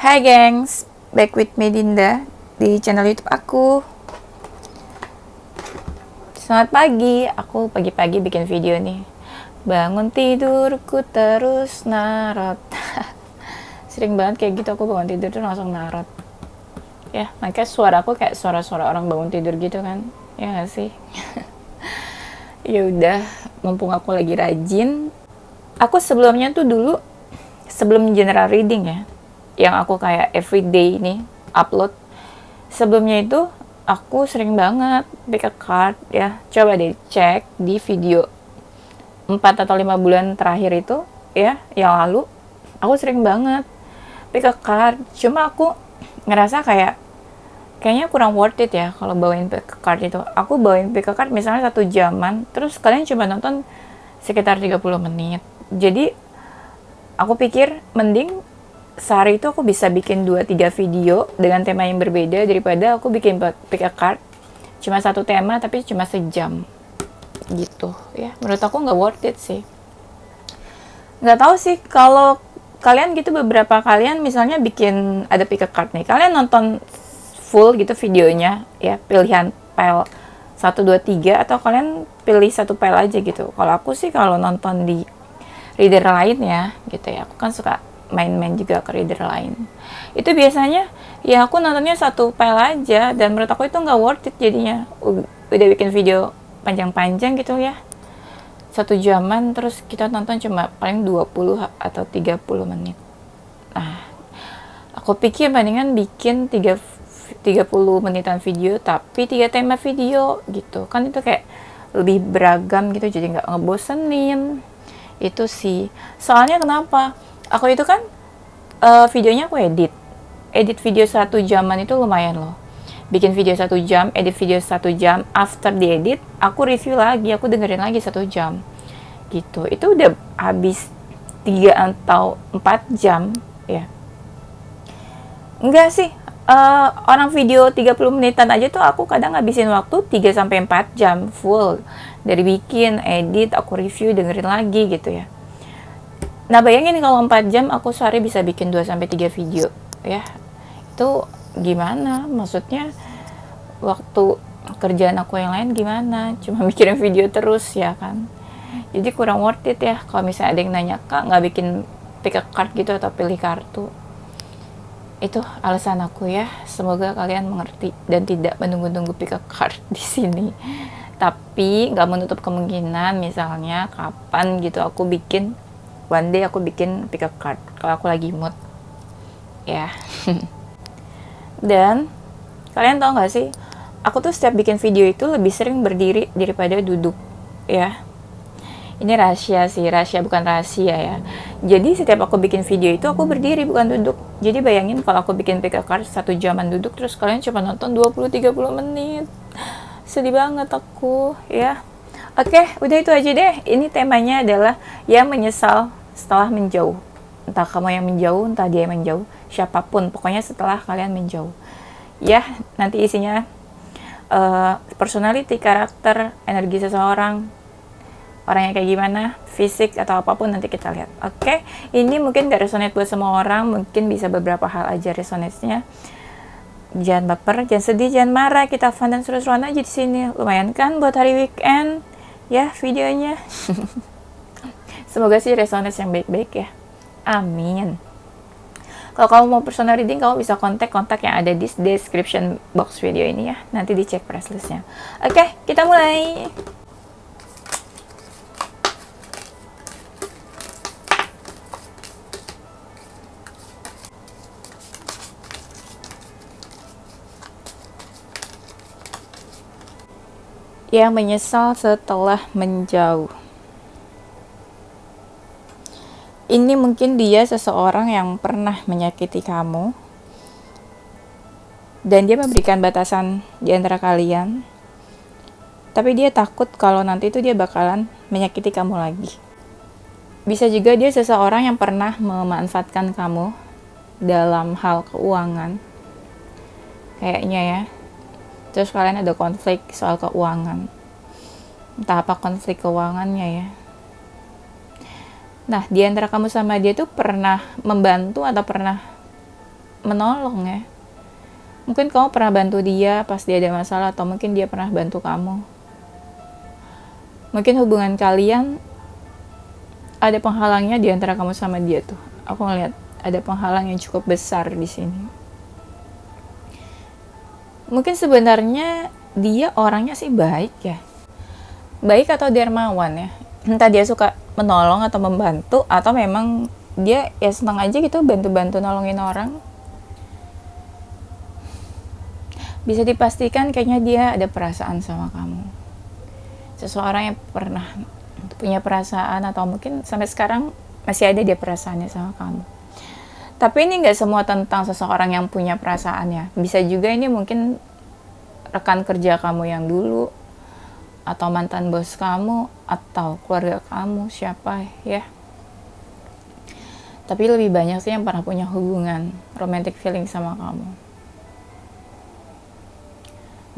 Hai gengs, back with me Dinda di channel YouTube aku. Selamat pagi, aku pagi-pagi bikin video nih. Bangun tidurku terus narot. Sering banget kayak gitu, aku bangun tidur tuh langsung narot. Ya, makanya suara aku kayak suara-suara orang bangun tidur gitu kan. Ya gak sih? Ya udah, mumpung aku lagi rajin. Aku sebelumnya tuh dulu sebelum general reading ya, yang aku kayak everyday ini upload. Sebelumnya itu aku sering banget pick a card ya. Coba deh cek di video 4 atau 5 bulan terakhir itu ya, yang lalu aku sering banget pick a card. Cuma aku ngerasa kayaknya kurang worth it ya kalau bawain pick a card itu. Aku bawain pick a card misalnya 1 jaman, terus kalian cuma nonton sekitar 30 menit. Jadi aku pikir mending sehari itu aku bisa bikin 2-3 video dengan tema yang berbeda daripada aku bikin pick a card cuma satu tema tapi cuma sejam gitu ya. Menurut aku nggak worth it sih. Nggak tahu sih kalau kalian gitu, beberapa kalian misalnya bikin ada pick a card nih, kalian nonton full gitu videonya ya, pilihan file 1, 2, 3, atau kalian pilih satu file aja gitu. Kalau aku sih kalau nonton di reader lain ya gitu ya, aku kan suka main-main juga ke reader lain, itu biasanya ya aku nontonnya satu file aja, dan menurut aku itu nggak worth it jadinya. Udah bikin video panjang-panjang gitu ya, 1 jaman, terus kita nonton cuma paling 20 atau 30 menit. Nah, aku pikir mendingan bikin 30 menitan video tapi 3 tema video gitu kan, itu kayak lebih beragam gitu, jadi nggak ngebosenin. Itu sih soalnya kenapa aku itu kan videonya aku edit video 1 jaman itu lumayan loh. Bikin video 1 jam, edit video 1 jam, after diedit aku review lagi, aku dengerin lagi 1 jam gitu. Itu udah habis 3 atau 4 jam ya. Enggak sih, orang video 30 menitan aja tuh aku kadang ngabisin waktu 3-4 jam full, dari bikin, edit, aku review, dengerin lagi gitu ya. Nah bayangin kalau 4 jam aku sehari bisa bikin 2-3 video ya. Itu gimana? Maksudnya waktu kerjaan aku yang lain gimana? Cuma mikirin video terus ya kan. Jadi kurang worth it ya kalau misalnya ada yang nanya, "Kak, nggak bikin pick a card gitu atau pilih kartu?" Itu alasan aku ya. Semoga kalian mengerti dan tidak menunggu-nunggu pick a card di sini. Tapi nggak menutup kemungkinan misalnya kapan gitu aku bikin, one day aku bikin pick a card kalau aku lagi mood ya. Dan kalian tau gak sih, aku tuh setiap bikin video itu lebih sering berdiri daripada duduk ya. Ini rahasia sih, rahasia bukan rahasia ya. Jadi setiap aku bikin video itu aku berdiri bukan duduk. Jadi bayangin kalau aku bikin pick a card 1 jaman duduk, terus kalian cuma nonton 20-30 menit. Sedih banget aku ya. Oke, udah itu aja deh. Ini temanya adalah yang menyesal setelah menjauh. Entah kamu yang menjauh, entah dia yang menjauh, siapapun, pokoknya setelah kalian menjauh. Ya, nanti isinya personality, karakter, energi seseorang, orangnya kayak gimana, fisik atau apapun, nanti kita lihat. Oke, ini mungkin gak resonate buat semua orang, mungkin bisa beberapa hal aja resonate-nya. Jangan baper, jangan sedih, jangan marah, kita fun dan seru-seruan aja di sini. Lumayan kan buat hari weekend ya videonya. Semoga sih resonance yang baik-baik ya. Amin. Kalau kamu mau personal reading, kamu bisa kontak yang ada di description box video ini ya. Nanti dicek press listnya. Oke, kita mulai. Yang menyesal setelah menjauh. Ini mungkin dia seseorang yang pernah menyakiti kamu, dan dia memberikan batasan di antara kalian, tapi dia takut kalau nanti itu dia bakalan menyakiti kamu lagi. Bisa juga dia seseorang yang pernah memanfaatkan kamu dalam hal keuangan kayaknya ya. Terus kalian ada konflik soal keuangan, entah apa konflik keuangannya ya. Nah, di antara kamu sama dia tuh pernah membantu atau pernah menolong ya. Mungkin kamu pernah bantu dia pas dia ada masalah, atau mungkin dia pernah bantu kamu. Mungkin hubungan kalian ada penghalangnya di antara kamu sama dia tuh. Aku ngeliat ada penghalang yang cukup besar di sini. Mungkin sebenarnya dia orangnya sih baik ya. Baik atau dermawan ya. Entah dia suka menolong atau membantu, atau memang dia ya senang aja gitu bantu-bantu nolongin orang. Bisa dipastikan kayaknya dia ada perasaan sama kamu. Seseorang yang pernah punya perasaan, atau mungkin sampai sekarang masih ada dia perasaannya sama kamu. Tapi ini nggak semua tentang seseorang yang punya perasaan ya. Bisa juga ini mungkin rekan kerja kamu yang dulu, atau mantan bos kamu, atau keluarga kamu, siapa ya. Tapi lebih banyak sih yang pernah punya hubungan romantic feeling sama kamu.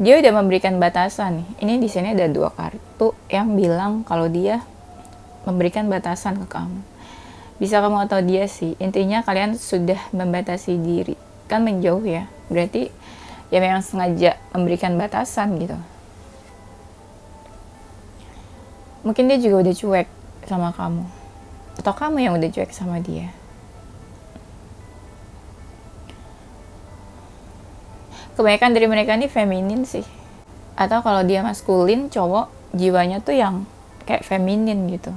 Dia udah memberikan batasan nih. Ini di sini ada 2 kartu yang bilang kalau dia memberikan batasan ke kamu. Bisa kamu atau dia sih. Intinya kalian sudah membatasi diri. Kan menjauh ya. Berarti ya memang sengaja memberikan batasan gitu. Mungkin dia juga udah cuek sama kamu. Atau kamu yang udah cuek sama dia. Kebanyakan dari mereka ini feminin sih. Atau kalau dia maskulin, cowok jiwanya tuh yang kayak feminin gitu.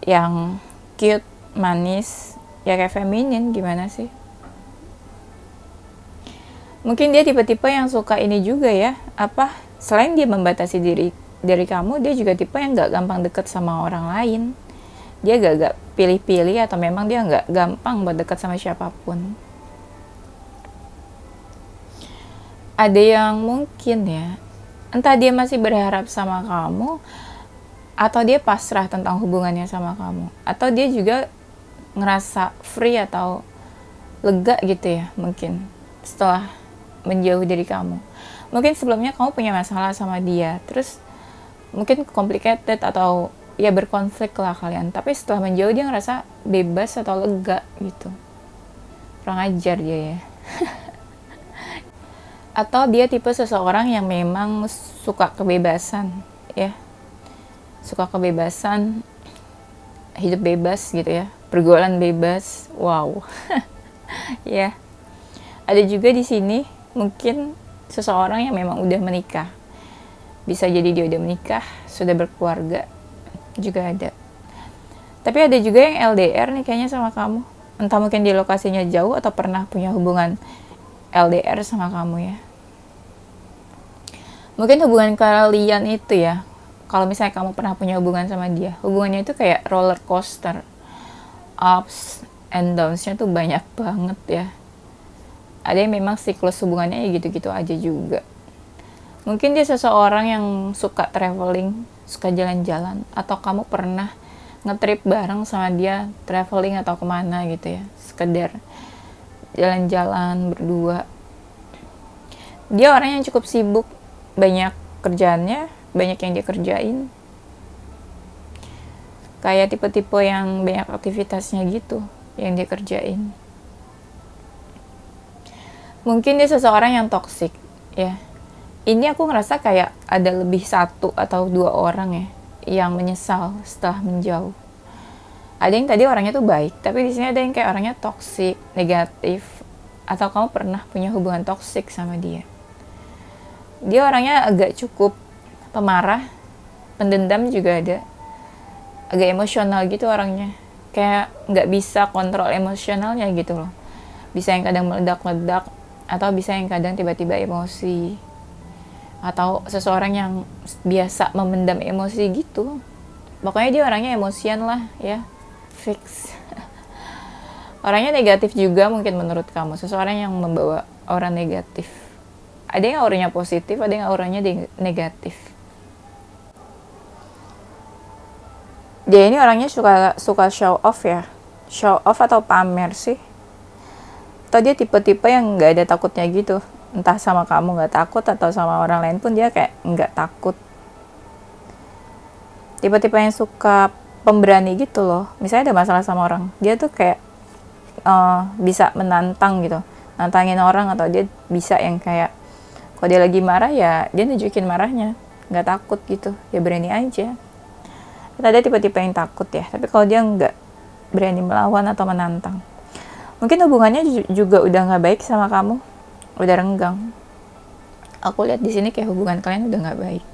Yang cute, manis, ya kayak feminin, gimana sih? Mungkin dia tipe-tipe yang suka ini juga ya. Selain dia membatasi diri dari kamu, dia juga tipe yang gak gampang deket sama orang lain. Dia gak pilih-pilih, atau memang dia gak gampang buat deket sama siapapun. Ada yang mungkin ya, entah dia masih berharap sama kamu, atau dia pasrah tentang hubungannya sama kamu, atau dia juga ngerasa free atau lega gitu ya, mungkin setelah menjauh dari kamu. Mungkin sebelumnya kamu punya masalah sama dia, terus mungkin complicated atau ya berkonflik lah kalian, tapi setelah menjauh dia ngerasa bebas atau lega gitu. Kurang ajar dia ya. Atau dia tipe seseorang yang memang suka kebebasan ya, suka kebebasan, hidup bebas gitu ya, pergaulan bebas. Wow. Ya, ada juga di sini mungkin seseorang yang memang udah menikah. Bisa jadi dia udah menikah, sudah berkeluarga, juga ada. Tapi ada juga yang LDR nih kayaknya sama kamu. Entah mungkin di lokasinya jauh, atau pernah punya hubungan LDR sama kamu ya. Mungkin hubungan kalian itu ya, kalau misalnya kamu pernah punya hubungan sama dia, hubungannya itu kayak roller coaster, ups and downs-nya tuh banyak banget ya. Ada yang memang siklus hubungannya ya gitu-gitu aja juga. Mungkin dia seseorang yang suka traveling, suka jalan-jalan, atau kamu pernah nge-trip bareng sama dia, traveling atau kemana gitu ya, sekedar jalan-jalan berdua. Dia orang yang cukup sibuk, banyak kerjaannya, banyak yang dia kerjain. Kayak tipe-tipe yang banyak aktivitasnya gitu, yang dia kerjain. Mungkin dia seseorang yang toksik, ya. Ini aku ngerasa kayak ada lebih 1 atau 2 orang ya, yang menyesal setelah menjauh. Ada yang tadi orangnya tuh baik, tapi di sini ada yang kayak orangnya toksik, negatif, atau kamu pernah punya hubungan toksik sama dia. Dia orangnya agak cukup pemarah, pendendam juga ada, agak emosional gitu orangnya, kayak nggak bisa kontrol emosionalnya gitu loh. Bisa yang kadang meledak-ledak, atau bisa yang kadang tiba-tiba emosi, atau seseorang yang biasa memendam emosi gitu. Pokoknya dia orangnya emosian lah ya, fix. Orangnya negatif juga mungkin menurut kamu, seseorang yang membawa aura negatif. Ada yang auranya positif, ada yang auranya negatif. Dia ini orangnya suka show off ya, show off atau pamer sih. Atau dia tipe-tipe yang nggak ada takutnya gitu, entah sama kamu nggak takut, atau sama orang lain pun dia kayak nggak takut. Tipe-tipe yang suka pemberani gitu loh. Misalnya ada masalah sama orang, dia tuh kayak bisa menantang gitu, nantangin orang, atau dia bisa yang kayak kalau dia lagi marah ya dia nunjukin marahnya, nggak takut gitu, dia berani aja. Kita ada tipe-tipe yang takut ya, tapi kalau dia nggak berani melawan atau menantang, mungkin hubungannya juga udah nggak baik sama kamu, udah renggang. Aku lihat di sini kayak hubungan kalian udah nggak baik.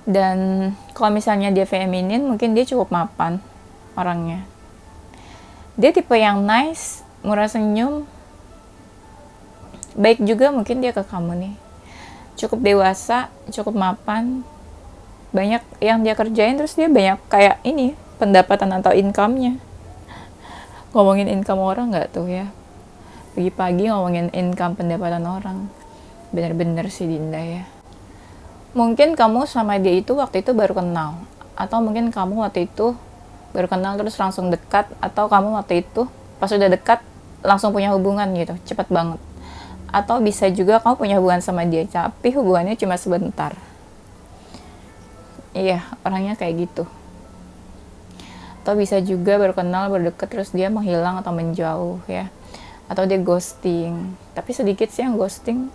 Dan kalau misalnya dia feminin, mungkin dia cukup mapan orangnya. Dia tipe yang nice, murah senyum, baik juga mungkin dia ke kamu nih. Cukup dewasa, cukup mapan, banyak yang dia kerjain, terus dia banyak kayak ini, pendapatan atau income-nya. Ngomongin income orang nggak tuh ya? Pagi-pagi ngomongin income pendapatan orang. Bener-bener sih Dinda ya. Mungkin kamu sama dia itu waktu itu baru kenal. Atau mungkin kamu waktu itu baru kenal terus langsung dekat. Atau kamu waktu itu pas udah dekat langsung punya hubungan gitu, cepet banget. Atau bisa juga kamu punya hubungan sama dia, tapi hubungannya cuma sebentar. Iya, orangnya kayak gitu. Atau bisa juga baru kenal, baru deket, terus dia menghilang atau menjauh ya. Atau dia ghosting. Tapi sedikit sih yang ghosting.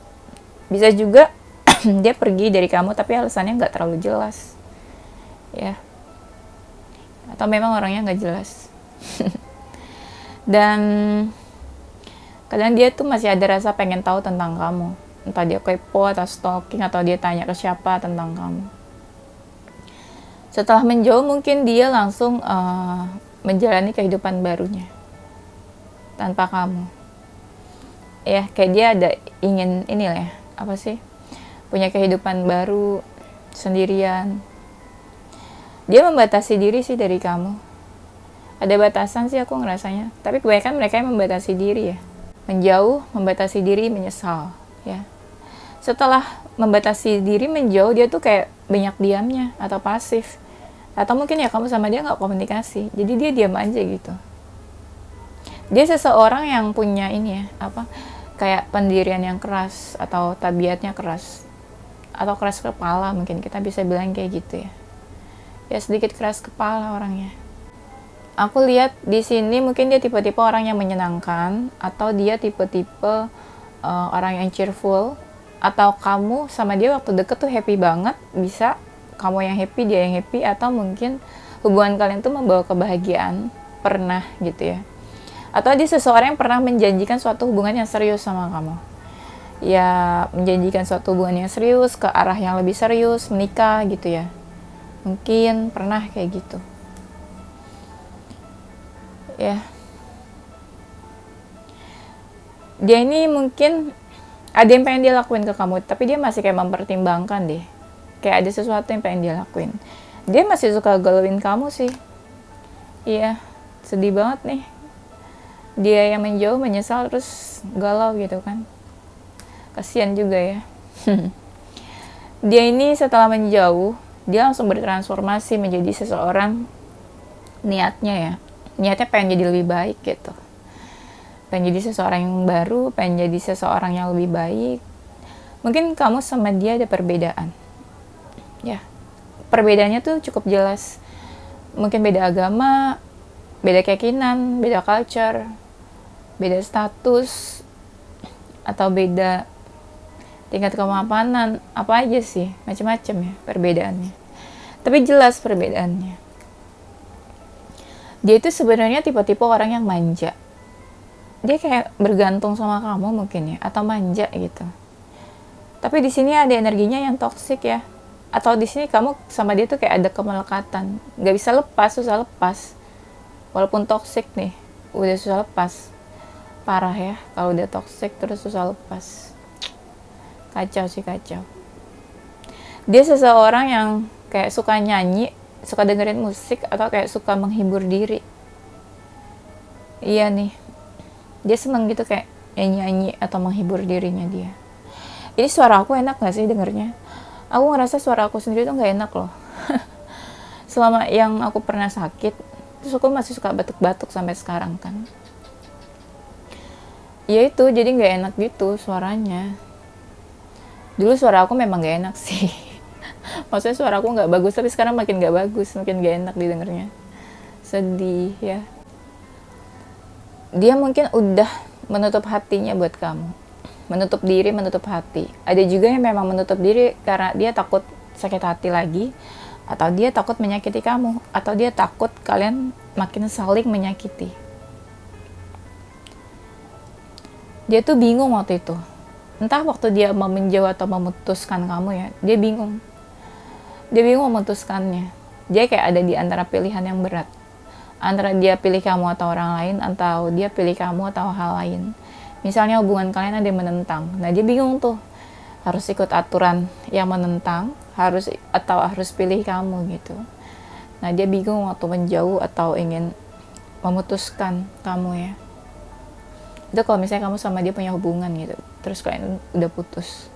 Bisa juga dia pergi dari kamu tapi alasannya nggak terlalu jelas. Ya. Atau memang orangnya nggak jelas. Dan kadang dia tuh masih ada rasa pengen tahu tentang kamu. Entah dia kepo atau stalking, atau dia tanya ke siapa tentang kamu. Setelah menjauh mungkin dia langsung menjalani kehidupan barunya tanpa kamu. Ya, kayak dia ada ingin ini lah ya, apa sih? Punya kehidupan baru sendirian. Dia membatasi diri sih dari kamu. Ada batasan sih aku ngerasanya. Tapi kebanyakan mereka yang membatasi diri ya. Menjauh, membatasi diri, menyesal ya. Setelah membatasi diri, menjauh, dia tuh kayak banyak diamnya atau pasif. Atau mungkin ya kamu sama dia nggak komunikasi. Jadi dia diam aja gitu. Dia seseorang yang punya ini ya, apa, kayak pendirian yang keras atau tabiatnya keras. Atau keras kepala, mungkin kita bisa bilang kayak gitu ya. Ya sedikit keras kepala orangnya. Aku lihat di sini mungkin dia tipe-tipe orang yang menyenangkan, atau dia tipe-tipe orang yang cheerful, atau kamu sama dia waktu deket tuh happy banget, bisa kamu yang happy, dia yang happy, atau mungkin hubungan kalian tuh membawa kebahagiaan, pernah gitu ya. Atau dia seseorang yang pernah menjanjikan suatu hubungan yang serius sama kamu. Ya, menjanjikan suatu hubungan yang serius, ke arah yang lebih serius, menikah gitu ya. Mungkin pernah kayak gitu. Ya. Dia ini mungkin ada yang pengen dia lakuin ke kamu, tapi dia masih kayak mempertimbangkan deh. Kayak ada sesuatu yang pengen dia lakuin. Dia masih suka galauin kamu sih. Iya, sedih banget nih. Dia yang menjauh, menyesal, terus galau gitu kan. Kasian juga ya. Dia ini setelah menjauh, dia langsung bertransformasi menjadi seseorang, niatnya ya. Niatnya pengen jadi lebih baik gitu. Pengen jadi seseorang yang baru, pengen jadi seseorang yang lebih baik. Mungkin kamu sama dia ada perbedaan. Ya, perbedaannya tuh cukup jelas. Mungkin beda agama, beda keyakinan, beda culture, beda status, atau beda tingkat kemapanan, apa aja sih, macam-macam ya perbedaannya. Tapi jelas perbedaannya. Dia itu sebenarnya tipe-tipe orang yang manja. Dia kayak bergantung sama kamu mungkin ya, atau manja gitu. Tapi di sini ada energinya yang toksik ya. Atau di sini kamu sama dia tuh kayak ada kemelekatan, nggak bisa lepas, susah lepas. Walaupun toksik nih, udah susah lepas. Parah ya, kalau udah toksik terus susah lepas. Kacau sih, kacau. Dia seseorang yang kayak suka nyanyi, suka dengerin musik, atau kayak suka menghibur diri. Iya nih, dia seneng gitu kayak nyanyi atau menghibur dirinya dia. Ini suara aku enak gak sih dengernya? Aku ngerasa suara aku sendiri tuh gak enak loh. Selama yang aku pernah sakit, terus aku masih suka batuk-batuk sampai sekarang kan. Ya itu, jadi gak enak gitu suaranya. Dulu suara aku memang gak enak sih. Maksudnya suara aku nggak bagus, tapi sekarang makin nggak bagus, makin gak enak didengarnya. Sedih ya. Dia mungkin udah menutup hatinya buat kamu. Menutup diri, menutup hati. Ada juga yang memang menutup diri karena dia takut sakit hati lagi, atau dia takut menyakiti kamu, atau dia takut kalian makin saling menyakiti. Dia tuh bingung waktu itu. Entah waktu dia mau menjauh atau memutuskan kamu ya, dia bingung. Dia bingung memutuskannya. Dia kayak ada di antara pilihan yang berat. Antara dia pilih kamu atau orang lain, atau dia pilih kamu atau hal lain. Misalnya hubungan kalian ada yang menentang. Nah, dia bingung tuh. Harus ikut aturan yang menentang, harus pilih kamu gitu. Nah, dia bingung waktu menjauh atau ingin memutuskan kamu ya. Itu kalau misalnya kamu sama dia punya hubungan gitu, terus kalian udah putus.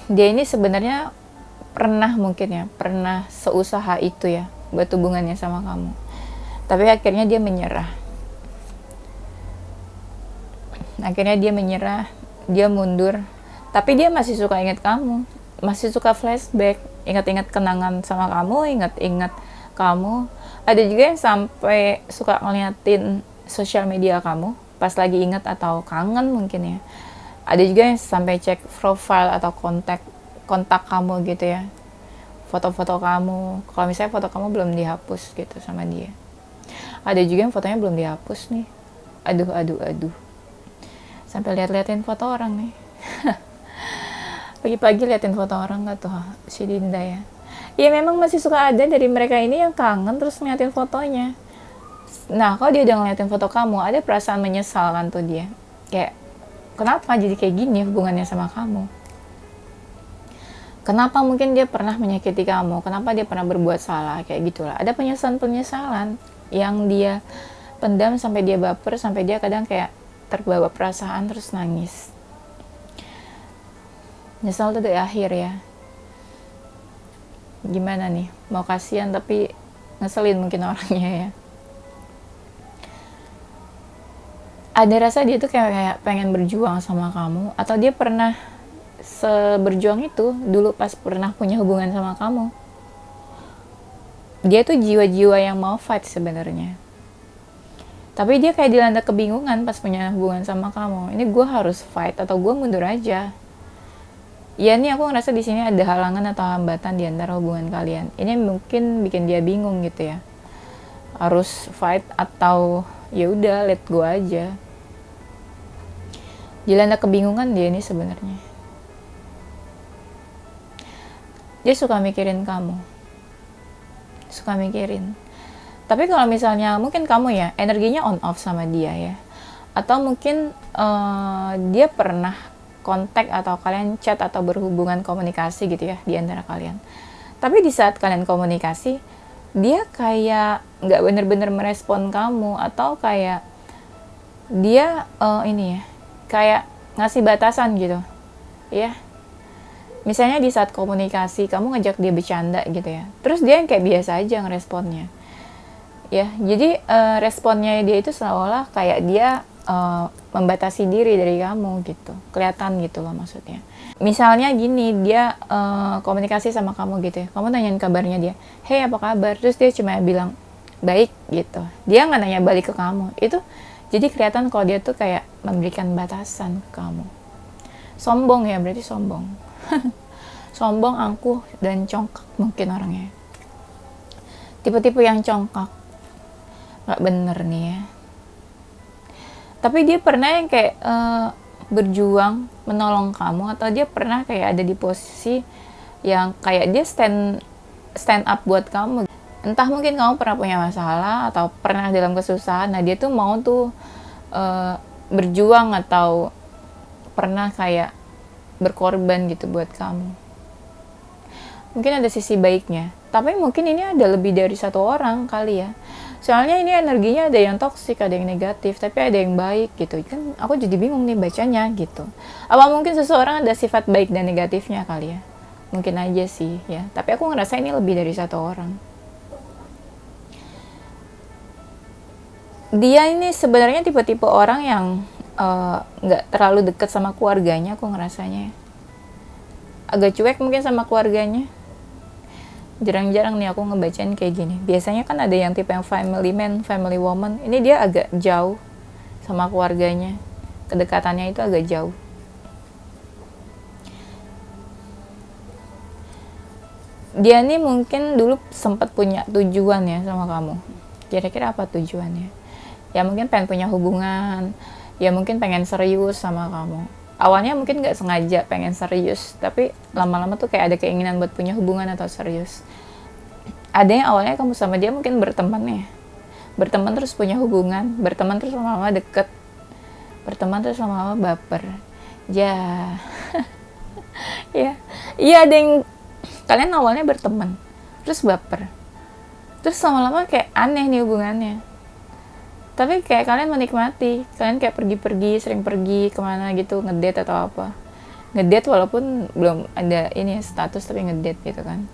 Dia ini sebenarnya pernah seusaha itu ya buat hubungannya sama kamu, tapi akhirnya dia menyerah. Dia mundur, tapi dia masih suka ingat kamu, masih suka flashback, ingat-ingat kenangan sama kamu, ingat-ingat kamu. Ada juga yang sampai suka ngeliatin sosial media kamu pas lagi ingat atau kangen mungkin ya. Ada juga yang sampai cek profile atau kontak kamu gitu ya, foto-foto kamu. Kalau misalnya foto kamu belum dihapus gitu sama dia. Ada juga yang fotonya belum dihapus nih. Aduh. Sampai liatin foto orang nih. Pagi-pagi liatin foto orang gak tuh si Dinda ya. Ya memang masih suka ada dari mereka ini yang kangen terus ngeliatin fotonya. Nah, kalau dia udah ngeliatin foto kamu, ada perasaan menyesal kan tuh dia. Kayak, kenapa jadi kayak gini hubungannya sama kamu? Kenapa mungkin dia pernah menyakiti kamu? Kenapa dia pernah berbuat salah? Kayak gitulah. Ada penyesalan yang dia pendam sampai dia baper, sampai dia kadang kayak terbawa perasaan terus nangis. Nyesal tuh di akhir ya. Gimana nih? Mau kasihan tapi ngeselin mungkin orangnya ya. Ada rasa dia tuh kayak pengen berjuang sama kamu, atau dia pernah seberjuang itu dulu pas pernah punya hubungan sama kamu. Dia tuh jiwa-jiwa yang mau fight sebenarnya, tapi dia kayak dilanda kebingungan pas punya hubungan sama kamu. Ini gue harus fight atau gue mundur aja ya? Nih aku ngerasa di sini ada halangan atau hambatan di antara hubungan kalian. Ini mungkin bikin dia bingung gitu ya, harus fight atau ya udah let go aja. Dilanda kebingungan dia ini sebenarnya. Dia suka mikirin kamu. Tapi kalau misalnya mungkin kamu ya energinya on off sama dia ya, atau mungkin dia pernah kontak atau kalian chat atau berhubungan komunikasi gitu ya di antara kalian. Tapi di saat kalian komunikasi, dia kayak nggak bener-bener merespon kamu, atau kayak dia kayak ngasih batasan gitu ya. Misalnya di saat komunikasi kamu ngajak dia bercanda gitu ya, terus dia yang kayak biasa aja ngeresponnya ya. Jadi responnya dia itu seolah kayak dia membatasi diri dari kamu gitu, kelihatan gitu loh maksudnya. Misalnya gini, dia komunikasi sama kamu gitu ya, kamu nanyain kabarnya dia, hey apa kabar, terus dia cuma bilang baik gitu, dia nggak nanya balik ke kamu. Itu jadi kelihatan kalau dia tuh kayak memberikan batasan ke kamu. Sombong ya, berarti sombong. Sombong, angkuh, dan congkak mungkin orangnya. Tipe-tipe yang congkak, nggak bener nih ya. Tapi dia pernah yang kayak berjuang menolong kamu, atau dia pernah kayak ada di posisi yang kayak dia stand up buat kamu. Entah mungkin kamu pernah punya masalah atau pernah dalam kesusahan, nah dia tuh mau tuh berjuang atau pernah kayak berkorban gitu buat kamu. Mungkin ada sisi baiknya, tapi mungkin ini ada lebih dari satu orang kali ya. Soalnya ini energinya ada yang toksik, ada yang negatif, tapi ada yang baik gitu. Kan aku jadi bingung nih bacanya gitu. Apa mungkin seseorang ada sifat baik dan negatifnya kali ya? Mungkin aja sih ya, tapi aku ngerasa ini lebih dari satu orang. Dia ini sebenarnya tipe-tipe orang yang nggak terlalu deket sama keluarganya, aku ngerasanya agak cuek mungkin sama keluarganya. Jarang-jarang nih aku ngebacain kayak gini. Biasanya kan ada yang tipe yang family man, family woman. Ini dia agak jauh sama keluarganya. Kedekatannya itu agak jauh. Dia nih mungkin dulu sempat punya tujuan ya sama kamu. Kira-kira apa tujuannya? Ya mungkin pengen punya hubungan. Ya mungkin pengen serius sama kamu. Awalnya mungkin gak sengaja pengen serius. Tapi lama-lama tuh kayak ada keinginan buat punya hubungan atau serius. Ada yang awalnya kamu sama dia mungkin berteman ya. Berteman terus punya hubungan. Berteman terus lama-lama deket. Berteman terus lama-lama baper. Ya. Ya. Iya ada yang kalian awalnya berteman terus baper, terus lama-lama kayak aneh nih hubungannya, tapi kayak kalian menikmati, kalian kayak pergi-pergi, sering pergi kemana gitu, ngedate atau apa, ngedate walaupun belum ada ini status tapi ngedate gitu kan.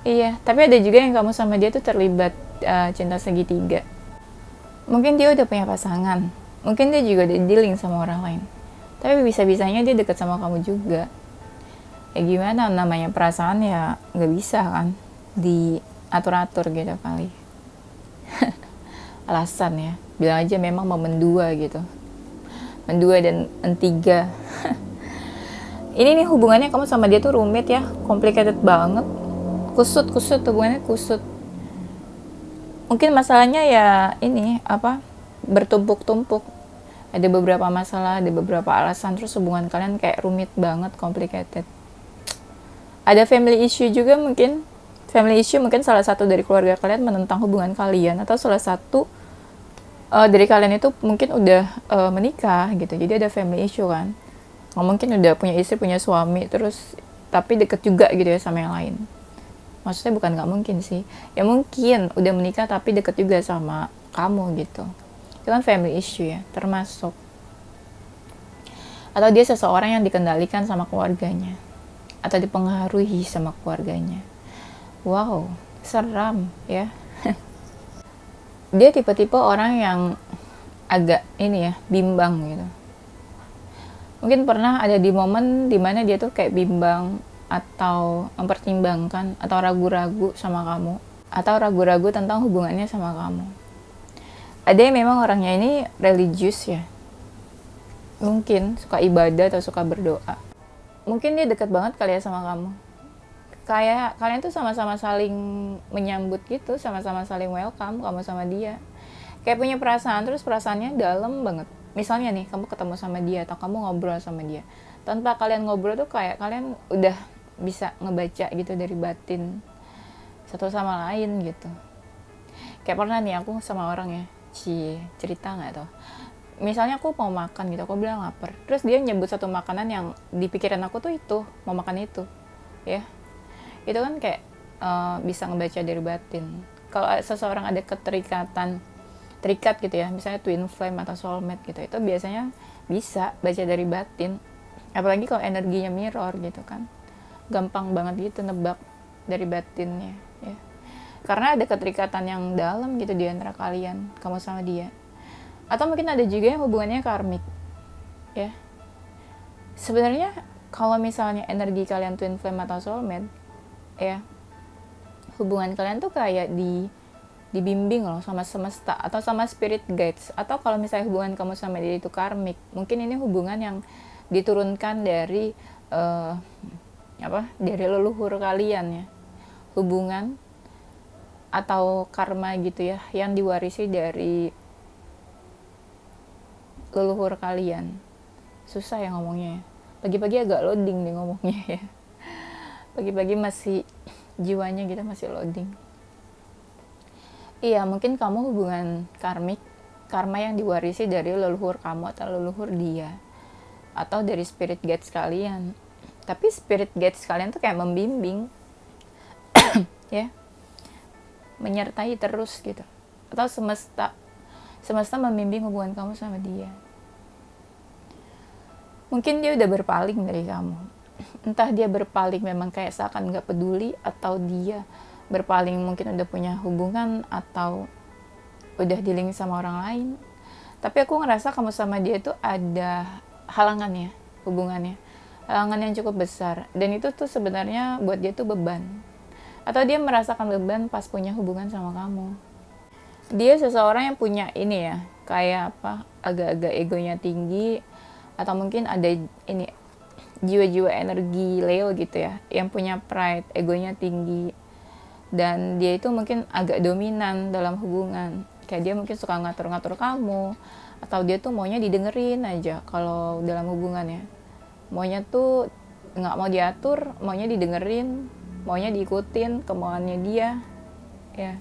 Iya, tapi ada juga yang kamu sama dia tuh terlibat cinta segitiga. Mungkin dia udah punya pasangan, mungkin dia juga udah dealing sama orang lain, tapi bisa-bisanya dia deket sama kamu juga. Ya gimana, namanya perasaan ya nggak bisa kan diatur-atur gitu kali. Alasan ya, bilang aja memang mau mendua gitu, mendua dan entiga. Ini nih hubungannya kamu sama dia tuh rumit ya, complicated banget, kusut hubungannya kusut. Mungkin masalahnya ya ini apa, bertumpuk-tumpuk, ada beberapa masalah, ada beberapa alasan, terus hubungan kalian kayak rumit banget, complicated. Ada family issue juga mungkin. Family issue mungkin salah satu dari keluarga kalian menentang hubungan kalian, atau salah satu dari kalian itu mungkin udah menikah gitu. Jadi ada family issue kan. Mungkin udah punya istri, punya suami, terus tapi deket juga gitu ya sama yang lain. Maksudnya bukan nggak mungkin sih. Ya mungkin udah menikah tapi deket juga sama kamu gitu. Itu kan family issue ya, termasuk. Atau dia seseorang yang dikendalikan sama keluarganya, atau dipengaruhi sama keluarganya. Wow, seram ya. Dia tipe-tipe orang yang agak ini ya, bimbang gitu. Mungkin pernah ada di momen dimana dia tuh kayak bimbang, atau mempertimbangkan, atau ragu-ragu sama kamu, atau ragu-ragu tentang hubungannya sama kamu. Ada yang memang orangnya ini religius ya, mungkin suka ibadah atau suka berdoa. Mungkin dia dekat banget kali ya sama kamu. Kayak kalian tuh sama-sama saling menyambut gitu, sama-sama saling welcome kamu sama dia. Kayak punya perasaan, terus perasaannya dalam banget. Misalnya nih, kamu ketemu sama dia atau kamu ngobrol sama dia. Tanpa kalian ngobrol tuh kayak kalian udah bisa ngebaca gitu dari batin satu sama lain gitu. Kayak pernah nih aku sama orang ya, cerita nggak tuh? Misalnya aku mau makan gitu, aku bilang lapar, terus dia nyebut satu makanan yang di pikiran aku tuh itu, mau makan itu ya, itu kan kayak bisa ngebaca dari batin. Kalau seseorang ada terikat gitu ya, misalnya twin flame atau soulmate gitu, itu biasanya bisa baca dari batin. Apalagi kalau energinya mirror gitu kan, gampang banget gitu nebak dari batinnya ya, karena ada keterikatan yang dalam gitu di antara kalian, kamu sama dia. Atau mungkin ada juga yang hubungannya karmik ya. Sebenarnya kalau misalnya energi kalian twin flame atau soulmate ya, hubungan kalian tuh kayak dibimbing loh sama semesta atau sama spirit guides. Atau kalau misalnya hubungan kamu sama dia itu karmik, mungkin ini hubungan yang diturunkan dari dari leluhur kalian ya, hubungan atau karma gitu ya, yang diwarisi dari leluhur kalian. Susah ya ngomongnya ya. Pagi-pagi agak loading nih ngomongnya ya. Pagi-pagi masih jiwanya gitu masih loading. Iya, mungkin kamu hubungan karmik, karma yang diwarisi dari leluhur kamu atau leluhur dia, atau dari spirit guides kalian. Tapi spirit guides kalian tuh kayak membimbing ya, menyertai terus gitu. Atau semesta membimbing hubungan kamu sama dia. Mungkin dia udah berpaling dari kamu. Entah dia berpaling memang kayak seakan gak peduli, atau dia berpaling mungkin udah punya hubungan atau udah dealing sama orang lain. Tapi aku ngerasa kamu sama dia itu ada halangannya, hubungannya. Halangan yang cukup besar. Dan itu tuh sebenarnya buat dia tuh beban. Atau dia merasakan beban pas punya hubungan sama kamu. Dia seseorang yang punya ini ya, kayak apa, agak-agak egonya tinggi. Atau mungkin ada ini, jiwa-jiwa energi Leo gitu ya, yang punya pride, egonya tinggi. Dan dia itu mungkin agak dominan dalam hubungan. Kayak dia mungkin suka ngatur-ngatur kamu, atau dia tuh maunya didengerin aja kalau dalam hubungannya. Maunya tuh nggak mau diatur, maunya didengerin, maunya diikutin kemauannya dia. Ya,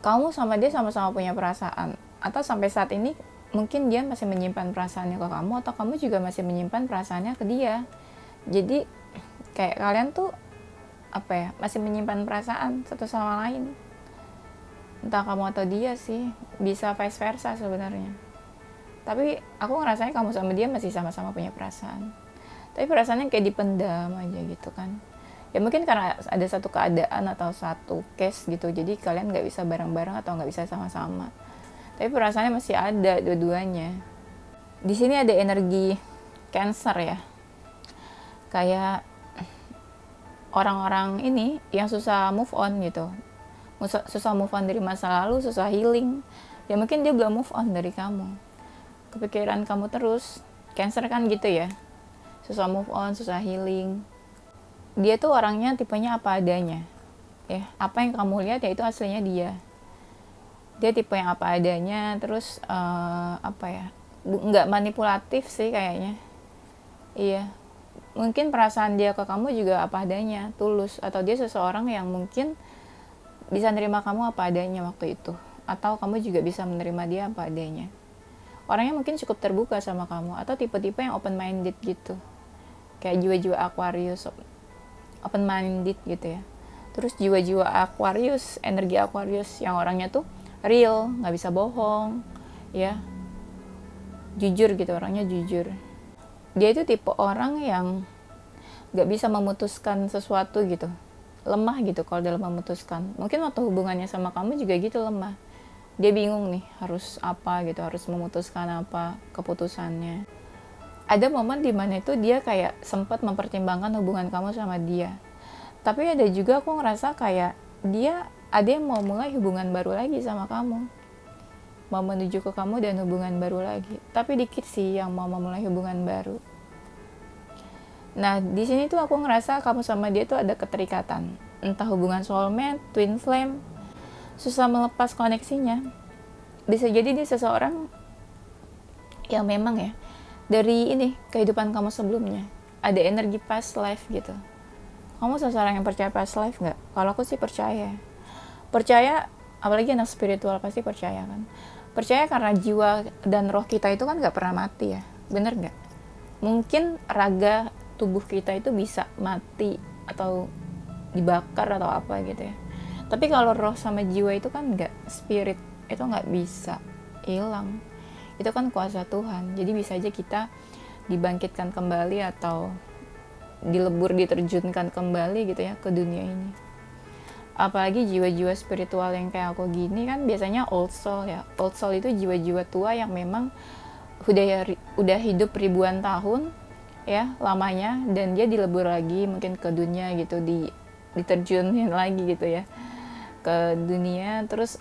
kamu sama dia sama-sama punya perasaan, atau sampai saat ini mungkin dia masih menyimpan perasaannya ke kamu, atau kamu juga masih menyimpan perasaannya ke dia. Jadi kayak kalian tuh apa ya, masih menyimpan perasaan satu sama lain. Entah kamu atau dia sih, bisa vice versa sebenarnya. Tapi aku ngerasanya kamu sama dia masih sama-sama punya perasaan. Tapi perasaannya kayak dipendam aja gitu kan. Ya mungkin karena ada satu keadaan atau satu case gitu, jadi kalian gak bisa bareng-bareng atau gak bisa sama-sama. Tapi perasaannya masih ada dua-duanya. Di sini ada energi Cancer ya. Kayak orang-orang ini yang susah move on gitu. Susah move on dari masa lalu, susah healing. Ya mungkin dia belum move on dari kamu. Kepikiran kamu terus. Cancer kan gitu ya. Susah move on, susah healing. Dia tuh orangnya tipenya apa adanya. Ya, apa yang kamu lihat ya itu aslinya dia. Dia tipe yang apa adanya, terus apa ya? Nggak manipulatif sih kayaknya. Iya. Mungkin perasaan dia ke kamu juga apa adanya, tulus. Atau dia seseorang yang mungkin bisa nerima kamu apa adanya waktu itu. Atau kamu juga bisa menerima dia apa adanya. Orangnya mungkin cukup terbuka sama kamu. Atau tipe-tipe yang open minded gitu. Kayak jiwa-jiwa Aquarius, open minded gitu ya. Terus jiwa-jiwa Aquarius, energi Aquarius yang orangnya tuh real, nggak bisa bohong, ya, jujur gitu, orangnya jujur. Dia itu tipe orang yang nggak bisa memutuskan sesuatu gitu, lemah gitu kalau dalam memutuskan. Mungkin waktu hubungannya sama kamu juga gitu, lemah. Dia bingung nih harus apa gitu, harus memutuskan apa keputusannya. Ada momen dimana itu dia kayak sempat mempertimbangkan hubungan kamu sama dia. Tapi ada juga aku ngerasa kayak dia ada yang mau mulai hubungan baru lagi sama kamu. Mau menuju ke kamu dan hubungan baru lagi. Tapi dikit sih yang mau memulai hubungan baru. Nah, di sini tuh aku ngerasa kamu sama dia tuh ada keterikatan. Entah hubungan soulmate, twin flame, susah melepas koneksinya. Bisa jadi dia seseorang yang memang ya, dari ini, kehidupan kamu sebelumnya. Ada energi past life gitu. Kamu seseorang yang percaya past life nggak? Kalau aku sih percaya. Percaya, apalagi anak spiritual pasti percaya kan. Percaya karena jiwa dan roh kita itu kan nggak pernah mati ya. Bener nggak? Mungkin raga tubuh kita itu bisa mati atau dibakar atau apa gitu ya. Tapi kalau roh sama jiwa itu kan nggak, spirit itu nggak bisa hilang. Itu kan kuasa Tuhan. Jadi bisa aja kita dibangkitkan kembali atau dilebur, diterjunkan kembali gitu ya ke dunia ini. Apalagi jiwa-jiwa spiritual yang kayak aku gini kan biasanya old soul ya. Old soul itu jiwa-jiwa tua yang memang udah hidup ribuan tahun ya lamanya, dan dia dilebur lagi mungkin ke dunia gitu, diterjunin lagi gitu ya ke dunia, terus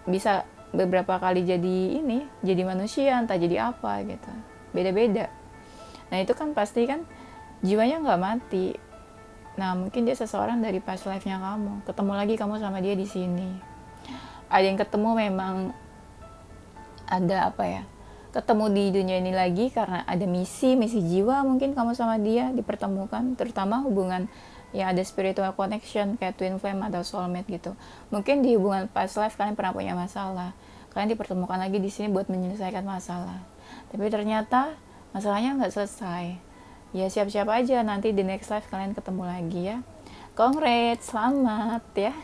bisa beberapa kali jadi manusia, entah jadi apa gitu, beda-beda. Nah itu kan pasti kan jiwanya nggak mati. Nah mungkin dia seseorang dari past life-nya kamu, ketemu lagi kamu sama dia di sini. Ada yang ketemu memang ada apa ya, ketemu di dunia ini lagi karena ada misi jiwa, mungkin kamu sama dia dipertemukan, terutama hubungan yang ada spiritual connection kayak twin flame atau soulmate gitu. Mungkin di hubungan past life kalian pernah punya masalah, kalian dipertemukan lagi di sini buat menyelesaikan masalah. Tapi ternyata masalahnya nggak selesai. Ya siap-siap aja nanti di next life kalian ketemu lagi ya. Congrats, selamat ya.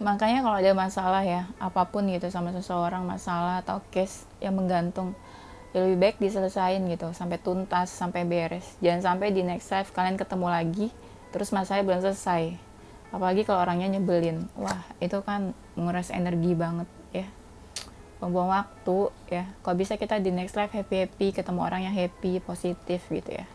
Makanya kalau ada masalah ya, apapun gitu sama seseorang, masalah atau case yang menggantung, ya lebih baik diselesain gitu, sampai tuntas, sampai beres. Jangan sampai di next life kalian ketemu lagi, terus masalahnya belum selesai. Apalagi kalau orangnya nyebelin. Wah, itu kan menguras energi banget ya. Membuang waktu ya. Kalau bisa kita di next life happy-happy, ketemu orang yang happy, positif gitu ya.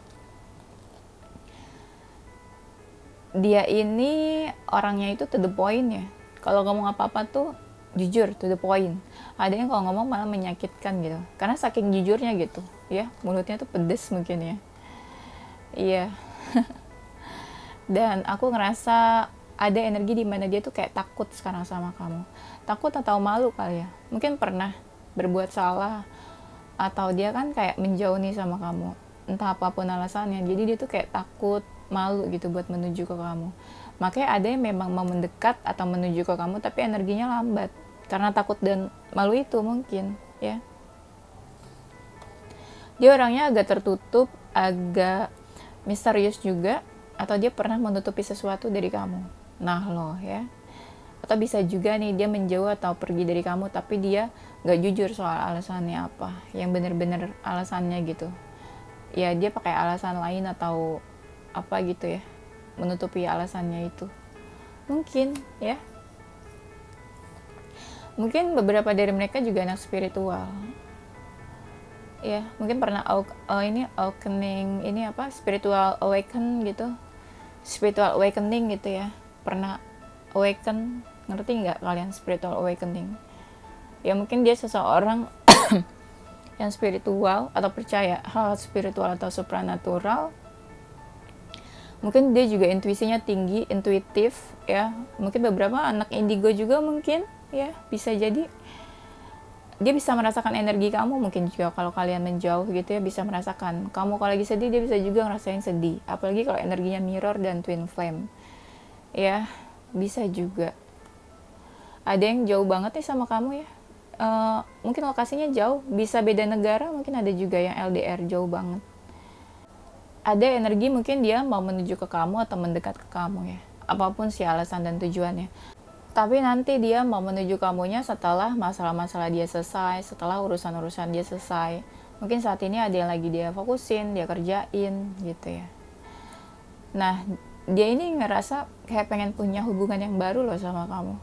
Dia ini orangnya itu to the point ya. Kalau ngomong apa-apa tuh jujur, to the point. Ada yang kalau ngomong malah menyakitkan gitu. Karena saking jujurnya gitu ya. Mulutnya tuh pedes mungkin ya. Iya. Dan aku ngerasa ada energi di mana dia tuh kayak takut sekarang sama kamu. Takut atau malu kali ya. Mungkin pernah berbuat salah. Atau dia kan kayak menjauh nih sama kamu. Entah apapun alasannya. Jadi dia tuh kayak takut, malu gitu buat menuju ke kamu. Makanya ada yang memang mau mendekat atau menuju ke kamu tapi energinya lambat. Karena takut dan malu itu mungkin ya. Dia orangnya agak tertutup, agak misterius juga. Atau dia pernah menutupi sesuatu dari kamu. Nah loh ya. Atau bisa juga nih dia menjauh atau pergi dari kamu tapi dia gak jujur soal alasannya apa. Yang bener-bener alasannya gitu. Ya dia pakai alasan lain atau apa gitu ya. Menutupi alasannya itu. Mungkin ya. Mungkin beberapa dari mereka juga anak spiritual. Ya, mungkin pernah awakening ini apa? Spiritual awaken gitu. Spiritual awakening gitu ya. Pernah awaken, ngerti nggak kalian spiritual awakening? Ya mungkin dia seseorang yang spiritual atau percaya hal spiritual atau supranatural. Mungkin dia juga intuisinya tinggi, intuitif ya. Mungkin beberapa anak indigo juga mungkin ya, bisa jadi dia bisa merasakan energi kamu. Mungkin juga kalau kalian menjauh gitu ya, bisa merasakan kamu kalau lagi sedih, dia bisa juga ngerasain sedih. Apalagi kalau energinya mirror dan twin flame ya, bisa juga. Ada yang jauh banget nih sama kamu ya, mungkin lokasinya jauh, bisa beda negara. Mungkin ada juga yang LDR, jauh banget. Ada energi mungkin dia mau menuju ke kamu atau mendekat ke kamu ya, apapun sih alasan dan tujuannya. Tapi nanti dia mau menuju kamunya setelah masalah-masalah dia selesai, setelah urusan-urusan dia selesai. Mungkin saat ini ada yang lagi dia fokusin, dia kerjain gitu ya. Nah, dia ini ngerasa kayak pengen punya hubungan yang baru loh sama kamu.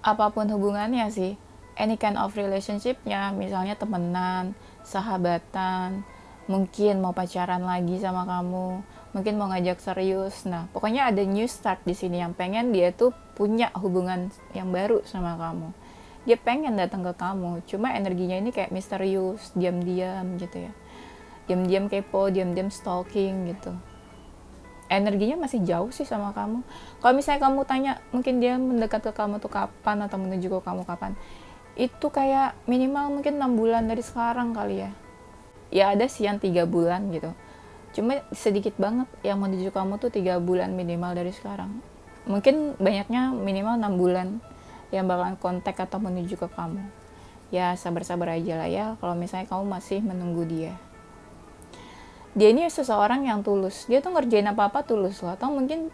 Apapun hubungannya sih, any kind of relationship-nya, misalnya temenan, sahabatan, mungkin mau pacaran lagi sama kamu, mungkin mau ngajak serius. Nah, pokoknya ada new start di sini yang pengen dia tuh punya hubungan yang baru sama kamu. Dia pengen datang ke kamu, cuma energinya ini kayak misterius, diam-diam gitu ya. Diam-diam kepo, diam-diam stalking gitu. Energinya masih jauh sih sama kamu. Kalau misalnya kamu tanya, mungkin dia mendekat ke kamu tuh kapan atau menuju ke kamu kapan, itu kayak minimal mungkin 6 bulan dari sekarang kali ya. Ya ada sih yang 3 bulan gitu. Cuma sedikit banget yang menuju kamu tuh 3 bulan minimal dari sekarang. Mungkin banyaknya minimal 6 bulan yang bakalan kontak atau menuju ke kamu. Ya sabar-sabar aja lah ya kalau misalnya kamu masih menunggu dia. Dia ini seseorang yang tulus. Dia tuh ngerjain apa-apa tulus loh. Atau mungkin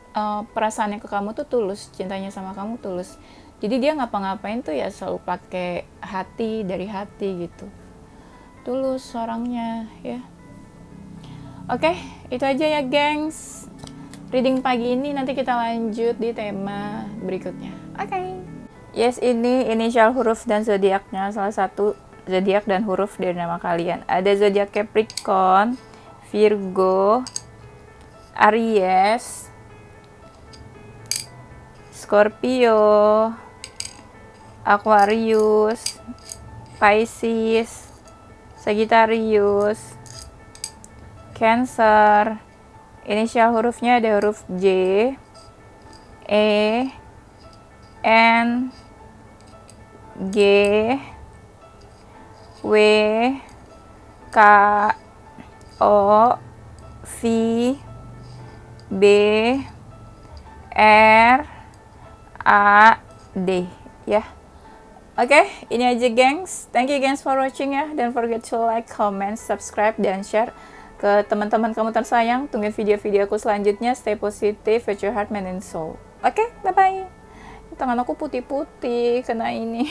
perasaannya ke kamu tuh tulus. Cintanya sama kamu tulus. Jadi dia ngapa-ngapain tuh ya selalu pakai hati, dari hati gitu. Tulus orangnya ya. Oke, itu aja ya gengs. Reading pagi ini, nanti kita lanjut di tema berikutnya. Oke. Yes, ini inisial huruf dan zodiaknya. Salah satu zodiak dan huruf dari nama kalian. Ada zodiak Capricorn, Virgo, Aries, Scorpio, Aquarius, Pisces, Sagittarius, Cancer. Inisial hurufnya ada huruf J, E, N, G, W, K, O, V, B, R, A, D ya. Oke, ini aja gengs. Thank you gengs for watching ya. Don't forget to like, comment, subscribe, dan share ke teman-teman kamu tersayang. Tungguin video-video aku selanjutnya. Stay positive with your heart, mind, and soul. Oke, bye-bye. Tangan aku putih-putih kena ini.